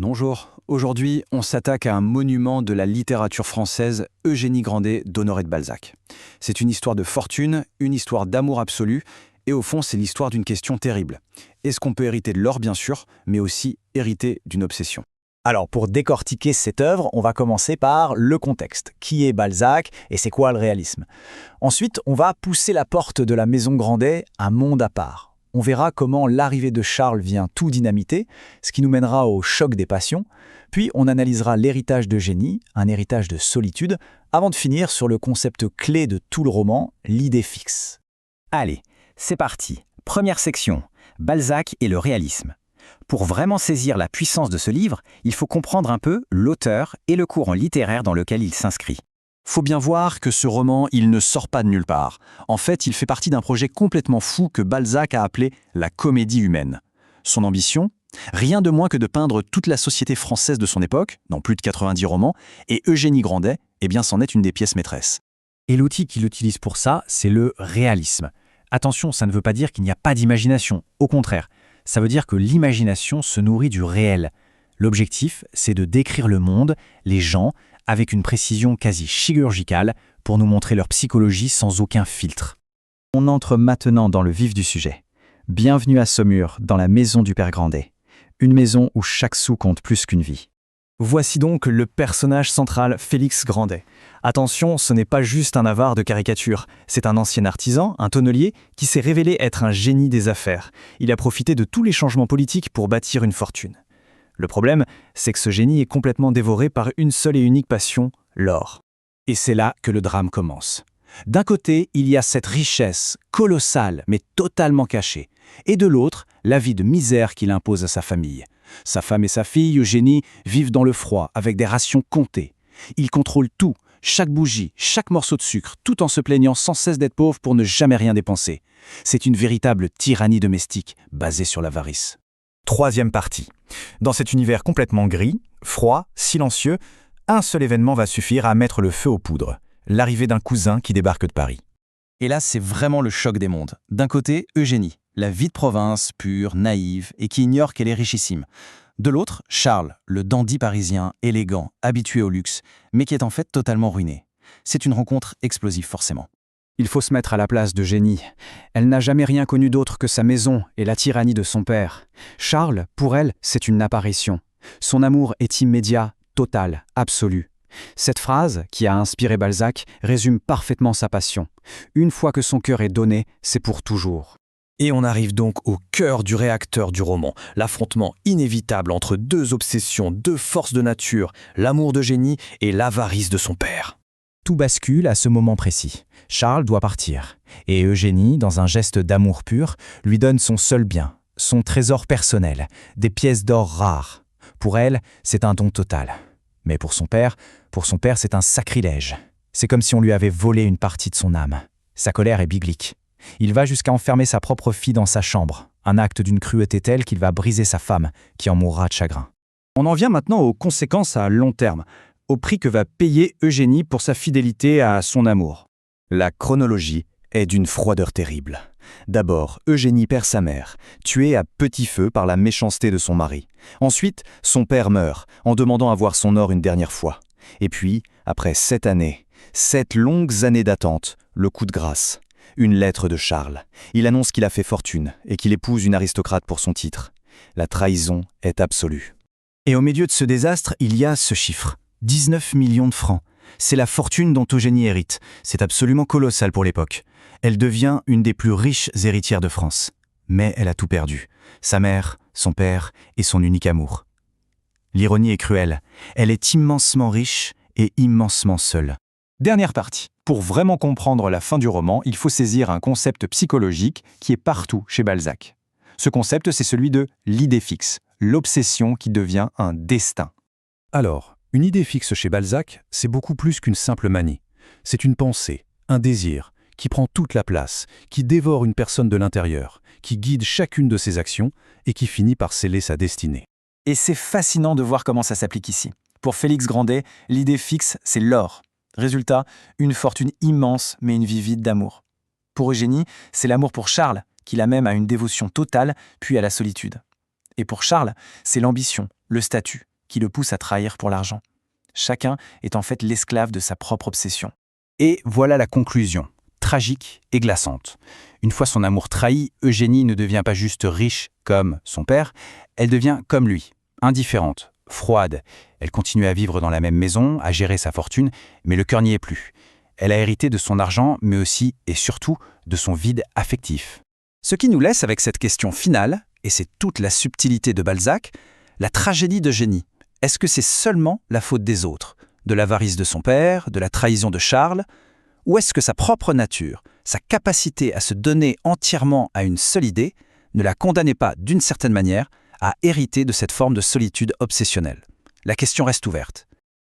Bonjour. Aujourd'hui, on s'attaque à un monument de la littérature française, Eugénie Grandet d'Honoré de Balzac. C'est une histoire de fortune, une histoire d'amour absolu, et au fond, c'est l'histoire d'une question terrible. Est-ce qu'on peut hériter de l'or, bien sûr, mais aussi hériter d'une obsession? Alors, pour décortiquer cette œuvre, on va commencer par le contexte. Qui est Balzac et c'est quoi le réalisme? Ensuite, on va pousser la porte de la maison Grandet, un monde à part. On verra comment l'arrivée de Charles vient tout dynamiter, ce qui nous mènera au choc des passions. Puis, on analysera l'héritage d'Eugénie, un héritage de solitude, avant de finir sur le concept clé de tout le roman, l'idée fixe. Allez, c'est parti. Première section, Balzac et le réalisme. Pour vraiment saisir la puissance de ce livre, il faut comprendre un peu l'auteur et le courant littéraire dans lequel il s'inscrit. Faut bien voir que ce roman, il ne sort pas de nulle part. En fait, il fait partie d'un projet complètement fou que Balzac a appelé la comédie humaine. Son ambition? Rien de moins que de peindre toute la société française de son époque, dans plus de 90 romans, et Eugénie Grandet, eh bien, c'en est une des pièces maîtresses. Et l'outil qu'il utilise pour ça, c'est le réalisme. Attention, ça ne veut pas dire qu'il n'y a pas d'imagination. Au contraire, ça veut dire que l'imagination se nourrit du réel. L'objectif, c'est de décrire le monde, les gens, avec une précision quasi chirurgicale pour nous montrer leur psychologie sans aucun filtre. On entre maintenant dans le vif du sujet. Bienvenue à Saumur, dans la maison du père Grandet. Une maison où chaque sou compte plus qu'une vie. Voici donc le personnage central, Félix Grandet. Attention, ce n'est pas juste un avare de caricature, c'est un ancien artisan, un tonnelier, qui s'est révélé être un génie des affaires. Il a profité de tous les changements politiques pour bâtir une fortune. Le problème, c'est que ce génie est complètement dévoré par une seule et unique passion, l'or. Et c'est là que le drame commence. D'un côté, il y a cette richesse colossale, mais totalement cachée. Et de l'autre, la vie de misère qu'il impose à sa famille. Sa femme et sa fille, Eugénie, vivent dans le froid, avec des rations comptées. Il contrôle tout, chaque bougie, chaque morceau de sucre, tout en se plaignant sans cesse d'être pauvre pour ne jamais rien dépenser. C'est une véritable tyrannie domestique, basée sur l'avarice. Troisième partie. Dans cet univers complètement gris, froid, silencieux, un seul événement va suffire à mettre le feu aux poudres. L'arrivée d'un cousin qui débarque de Paris. Et là, c'est vraiment le choc des mondes. D'un côté, Eugénie, la vie de province, pure, naïve, et qui ignore qu'elle est richissime. De l'autre, Charles, le dandy parisien, élégant, habitué au luxe, mais qui est en fait totalement ruiné. C'est une rencontre explosive forcément. Il faut se mettre à la place d'Eugénie. Elle n'a jamais rien connu d'autre que sa maison et la tyrannie de son père. Charles, pour elle, c'est une apparition. Son amour est immédiat, total, absolu. Cette phrase, qui a inspiré Balzac, résume parfaitement sa passion. Une fois que son cœur est donné, c'est pour toujours. Et on arrive donc au cœur du réacteur du roman, l'affrontement inévitable entre deux obsessions, deux forces de nature, l'amour d'Eugénie et l'avarice de son père. Tout bascule à ce moment précis. Charles doit partir. Et Eugénie, dans un geste d'amour pur, lui donne son seul bien, son trésor personnel, des pièces d'or rares. Pour elle, c'est un don total. Mais pour son père, c'est un sacrilège. C'est comme si on lui avait volé une partie de son âme. Sa colère est biblique. Il va jusqu'à enfermer sa propre fille dans sa chambre, un acte d'une cruauté telle qu'il va briser sa femme, qui en mourra de chagrin. On en vient maintenant aux conséquences à long terme, au prix que va payer Eugénie pour sa fidélité à son amour. La chronologie est d'une froideur terrible. D'abord, Eugénie perd sa mère, tuée à petit feu par la méchanceté de son mari. Ensuite, son père meurt, en demandant à voir son or une dernière fois. Et puis, après 7 années, 7 longues années d'attente, le coup de grâce. Une lettre de Charles. Il annonce qu'il a fait fortune et qu'il épouse une aristocrate pour son titre. La trahison est absolue. Et au milieu de ce désastre, il y a ce chiffre. 19 millions de francs. C'est la fortune dont Eugénie hérite. C'est absolument colossal pour l'époque. Elle devient une des plus riches héritières de France. Mais elle a tout perdu. Sa mère, son père et son unique amour. L'ironie est cruelle. Elle est immensement riche et immensement seule. Dernière partie. Pour vraiment comprendre la fin du roman, il faut saisir un concept psychologique qui est partout chez Balzac. Ce concept, c'est celui de l'idée fixe, l'obsession qui devient un destin. Alors, une idée fixe chez Balzac, c'est beaucoup plus qu'une simple manie. C'est une pensée, un désir, qui prend toute la place, qui dévore une personne de l'intérieur, qui guide chacune de ses actions et qui finit par sceller sa destinée. Et c'est fascinant de voir comment ça s'applique ici. Pour Félix Grandet, l'idée fixe, c'est l'or. Résultat, une fortune immense, mais une vie vide d'amour. Pour Eugénie, c'est l'amour pour Charles, qui la mène à une dévotion totale, puis à la solitude. Et pour Charles, c'est l'ambition, le statut, qui le pousse à trahir pour l'argent. Chacun est en fait l'esclave de sa propre obsession. Et voilà la conclusion, tragique et glaçante. Une fois son amour trahi, Eugénie ne devient pas juste riche comme son père, elle devient comme lui, indifférente, froide. Elle continue à vivre dans la même maison, à gérer sa fortune, mais le cœur n'y est plus. Elle a hérité de son argent, mais aussi et surtout de son vide affectif. Ce qui nous laisse avec cette question finale, et c'est toute la subtilité de Balzac, la tragédie d'Eugénie. Est-ce que c'est seulement la faute des autres, de l'avarice de son père, de la trahison de Charles, ou est-ce que sa propre nature, sa capacité à se donner entièrement à une seule idée, ne la condamnait pas d'une certaine manière à hériter de cette forme de solitude obsessionnelle? La question reste ouverte.